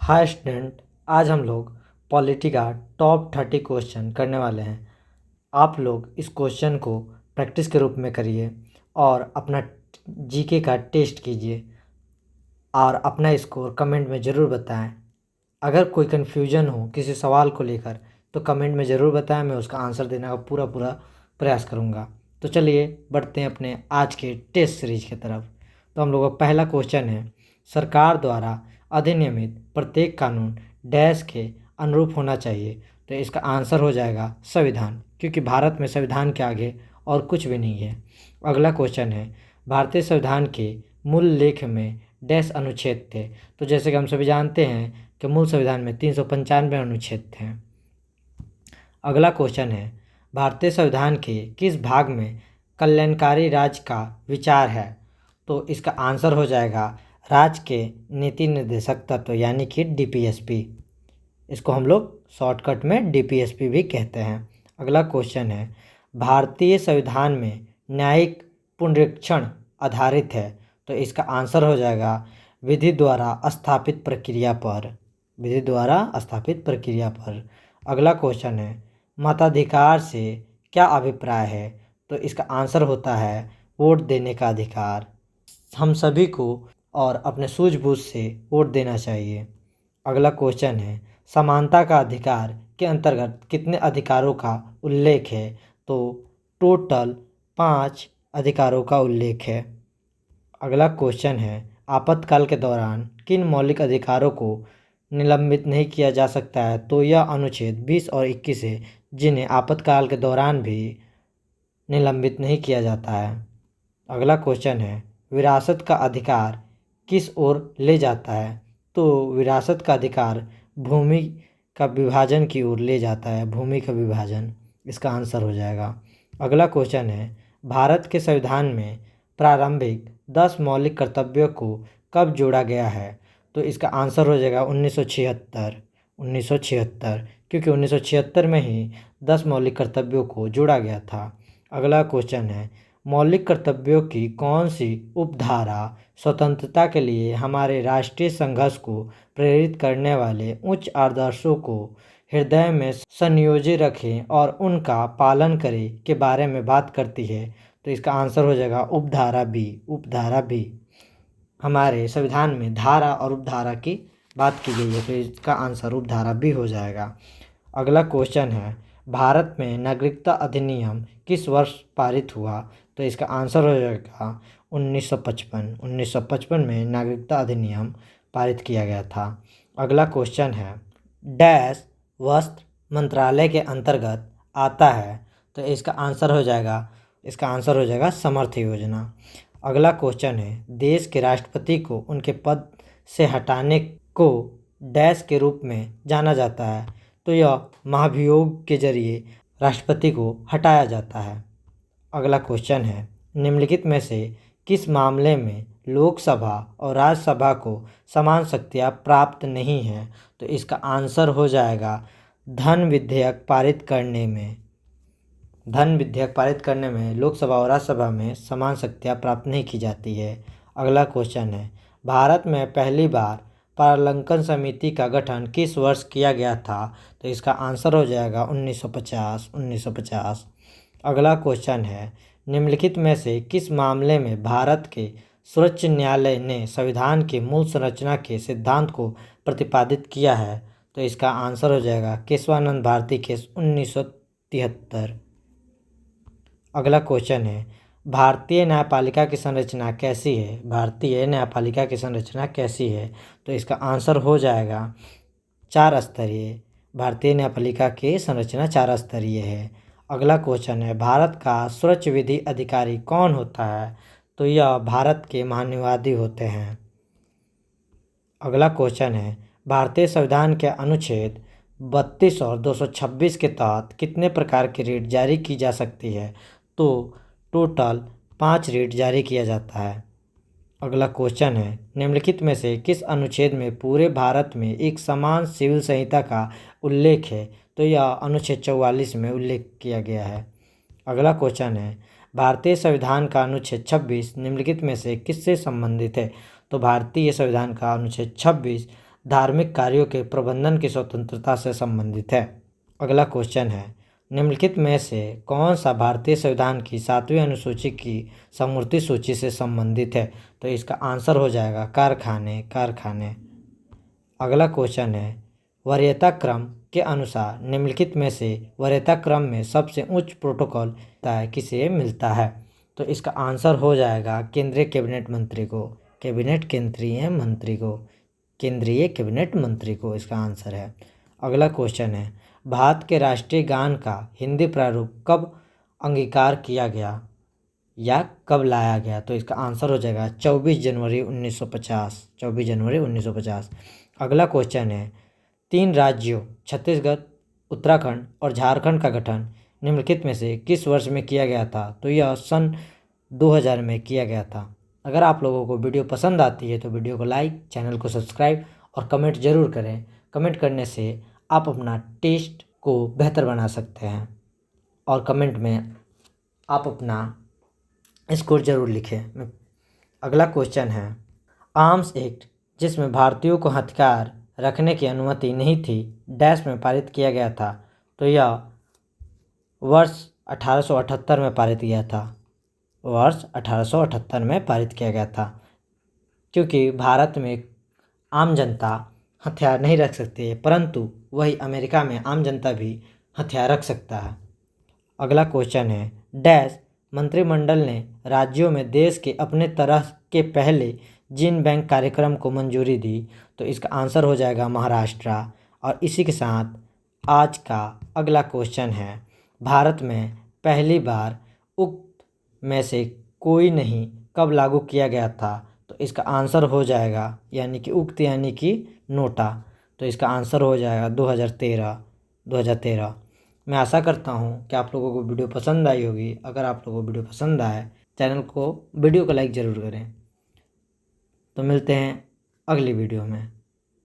Hi student, आज हम लोग पॉलिटी का टॉप 30 क्वेश्चन करने वाले हैं। आप लोग इस क्वेश्चन को प्रैक्टिस के रूप में करिए और अपना जीके का टेस्ट कीजिए और अपना स्कोर कमेंट में ज़रूर बताएं। अगर कोई कन्फ्यूजन हो किसी सवाल को लेकर तो कमेंट में ज़रूर बताएं, मैं उसका आंसर देने का पूरा प्रयास करूँगा। तो चलिए बढ़ते हैं अपने आज के टेस्ट सीरीज की तरफ। तो हम लोगों का पहला क्वेश्चन है, सरकार द्वारा अधिनियमित प्रत्येक कानून डैश के अनुरूप होना चाहिए। तो इसका आंसर हो जाएगा संविधान, क्योंकि भारत में संविधान के आगे और कुछ भी नहीं है। अगला क्वेश्चन है, भारतीय संविधान के मूल लेख में डैश अनुच्छेद थे। तो जैसे कि हम सभी जानते हैं कि मूल संविधान में 395 अनुच्छेद थे। अगला क्वेश्चन है, भारतीय संविधान के किस भाग में कल्याणकारी राज्य का विचार है। तो इसका आंसर हो जाएगा राज्य के नीति निर्देशक तत्व यानी कि डीपीएसपी। इसको हम लोग शॉर्टकट में डीपीएसपी भी कहते हैं। अगला क्वेश्चन है, भारतीय संविधान में न्यायिक पुनरीक्षण आधारित है। तो इसका आंसर हो जाएगा विधि द्वारा स्थापित प्रक्रिया पर। विधि द्वारा स्थापित प्रक्रिया पर। अगला क्वेश्चन है, मताधिकार से क्या अभिप्राय है। तो इसका आंसर होता है वोट देने का अधिकार। हम सभी को और अपने सूझबूझ से वोट देना चाहिए। अगला क्वेश्चन है, समानता का अधिकार के अंतर्गत कितने अधिकारों का उल्लेख है। तो टोटल 5 अधिकारों का उल्लेख है। अगला क्वेश्चन है, आपातकाल के दौरान किन मौलिक अधिकारों को निलंबित नहीं किया जा सकता है। तो यह अनुच्छेद 20 और 21 है, जिन्हें आपातकाल के दौरान भी निलंबित नहीं किया जाता है। अगला क्वेश्चन है, विरासत का अधिकार किस ओर ले जाता है। तो विरासत का अधिकार भूमि का विभाजन की ओर ले जाता है। भूमि का विभाजन इसका आंसर हो जाएगा। अगला क्वेश्चन है, भारत के संविधान में प्रारंभिक 10 मौलिक कर्तव्यों को कब जोड़ा गया है। तो इसका आंसर हो जाएगा 1976। 1976, क्योंकि 1976 में ही 10 मौलिक कर्तव्यों को जोड़ा गया था। अगला क्वेश्चन है, मौलिक कर्तव्यों की कौन सी उपधारा स्वतंत्रता के लिए हमारे राष्ट्रीय संघर्ष को प्रेरित करने वाले उच्च आदर्शों को हृदय में संयोजित रखें और उनका पालन करें के बारे में बात करती है। तो इसका आंसर हो जाएगा उपधारा बी। उपधारा बी। हमारे संविधान में धारा और उपधारा की बात की गई है, तो इसका आंसर उपधारा बी हो जाएगा। अगला क्वेश्चन है, भारत में नागरिकता अधिनियम किस वर्ष पारित हुआ। तो इसका आंसर हो जाएगा 1955। 1955 में नागरिकता अधिनियम पारित किया गया था। अगला क्वेश्चन है, डैश वस्त्र मंत्रालय के अंतर्गत आता है। तो इसका आंसर हो जाएगा समर्थ योजना। अगला क्वेश्चन है, देश के राष्ट्रपति को उनके पद से हटाने को डैश के रूप में जाना जाता है। तो यह महाभियोग के जरिए राष्ट्रपति को हटाया जाता है। अगला क्वेश्चन है, निम्नलिखित में से किस मामले में लोकसभा और राज्यसभा को समान शक्तियाँ प्राप्त नहीं हैं। तो इसका आंसर हो जाएगा धन विधेयक पारित करने में। धन विधेयक पारित करने में लोकसभा और राज्यसभा में समान शक्तियाँ प्राप्त नहीं की जाती है। अगला क्वेश्चन है, भारत में पहली बार पारांकन समिति का गठन किस वर्ष किया गया था। तो इसका आंसर हो जाएगा 1950। 1950। अगला क्वेश्चन है, निम्नलिखित में से किस मामले में भारत के सर्वोच्च न्यायालय ने संविधान के मूल संरचना के सिद्धांत को प्रतिपादित किया है। तो इसका आंसर हो जाएगा केशवानंद भारती केस 1973। अगला क्वेश्चन है, भारतीय न्यायपालिका की संरचना कैसी है। भारतीय न्यायपालिका की संरचना कैसी है। तो इसका आंसर हो जाएगा 4 स्तरीय। भारतीय न्यायपालिका की संरचना 4 स्तरीय है। अगला क्वेश्चन है, भारत का सर्वोच्च विधि अधिकारी कौन होता है। तो यह भारत के महान्यायवादी होते हैं। अगला क्वेश्चन है, भारतीय संविधान के अनुच्छेद 32 और 226 के तहत कितने प्रकार की रिट जारी की जा सकती है। तो टोटल 5 रिट जारी किया जाता है। अगला क्वेश्चन है, निम्नलिखित में से किस अनुच्छेद में पूरे भारत में एक समान सिविल संहिता का उल्लेख है। तो यह अनुच्छेद 44 में उल्लेख किया गया है। अगला क्वेश्चन है, भारतीय संविधान का अनुच्छेद 26 निम्नलिखित में से किससे संबंधित है। तो भारतीय संविधान का अनुच्छेद 26 धार्मिक कार्यों के प्रबंधन की स्वतंत्रता से संबंधित है। अगला क्वेश्चन है, निम्नलिखित में से कौन सा भारतीय संविधान की 7वीं अनुसूची की समवर्ती सूची से संबंधित है? तो इसका आंसर हो जाएगा कारखाने। अगला क्वेश्चन है, वरीयता क्रम के अनुसार निम्नलिखित में से वरीयता क्रम में सबसे उच्च प्रोटोकॉल किसे मिलता है? तो इसका आंसर हो जाएगा केंद्रीय कैबिनेट मंत्री को इसका आंसर है। अगला क्वेश्चन है, भारत के राष्ट्रीय गान का हिंदी प्रारूप कब अंगीकार किया गया या कब लाया गया? तो इसका आंसर हो जाएगा 24 जनवरी 1950। अगला क्वेश्चन है, 3 राज्यों छत्तीसगढ़, उत्तराखंड और झारखंड का गठन निम्नलिखित में से किस वर्ष में किया गया था? तो यह सन 2000 में किया गया था। अगर आप लोगों को वीडियो पसंद आती है तो वीडियो को लाइक, चैनल को सब्सक्राइब और कमेंट ज़रूर करें। कमेंट करने से आप अपना टेस्ट को बेहतर बना सकते हैं और कमेंट में आप अपना स्कोर ज़रूर लिखें। अगला क्वेश्चन है, आर्म्स एक्ट जिसमें भारतीयों को हथियार रखने की अनुमति नहीं थी डैश में पारित किया गया था? तो यह वर्ष 1878 में पारित किया था। क्योंकि भारत में आम जनता हथियार नहीं रख सकती है, परंतु वही अमेरिका में आम जनता भी हथियार रख सकता है। अगला क्वेश्चन है, डैश मंत्रिमंडल ने राज्यों में देश के अपने तरह के पहले जीन बैंक कार्यक्रम को मंजूरी दी? तो इसका आंसर हो जाएगा महाराष्ट्र। और इसी के साथ आज का अगला क्वेश्चन है, भारत में पहली बार उक्त में से कोई नहीं कब लागू किया गया था? तो इसका आंसर हो जाएगा उक्त यानी कि नोटा। तो इसका आंसर हो जाएगा 2013। मैं आशा करता हूँ कि आप लोगों को वीडियो पसंद आई होगी। अगर आप लोगों को वीडियो पसंद आए वीडियो को लाइक ज़रूर करें। तो मिलते हैं अगली वीडियो में।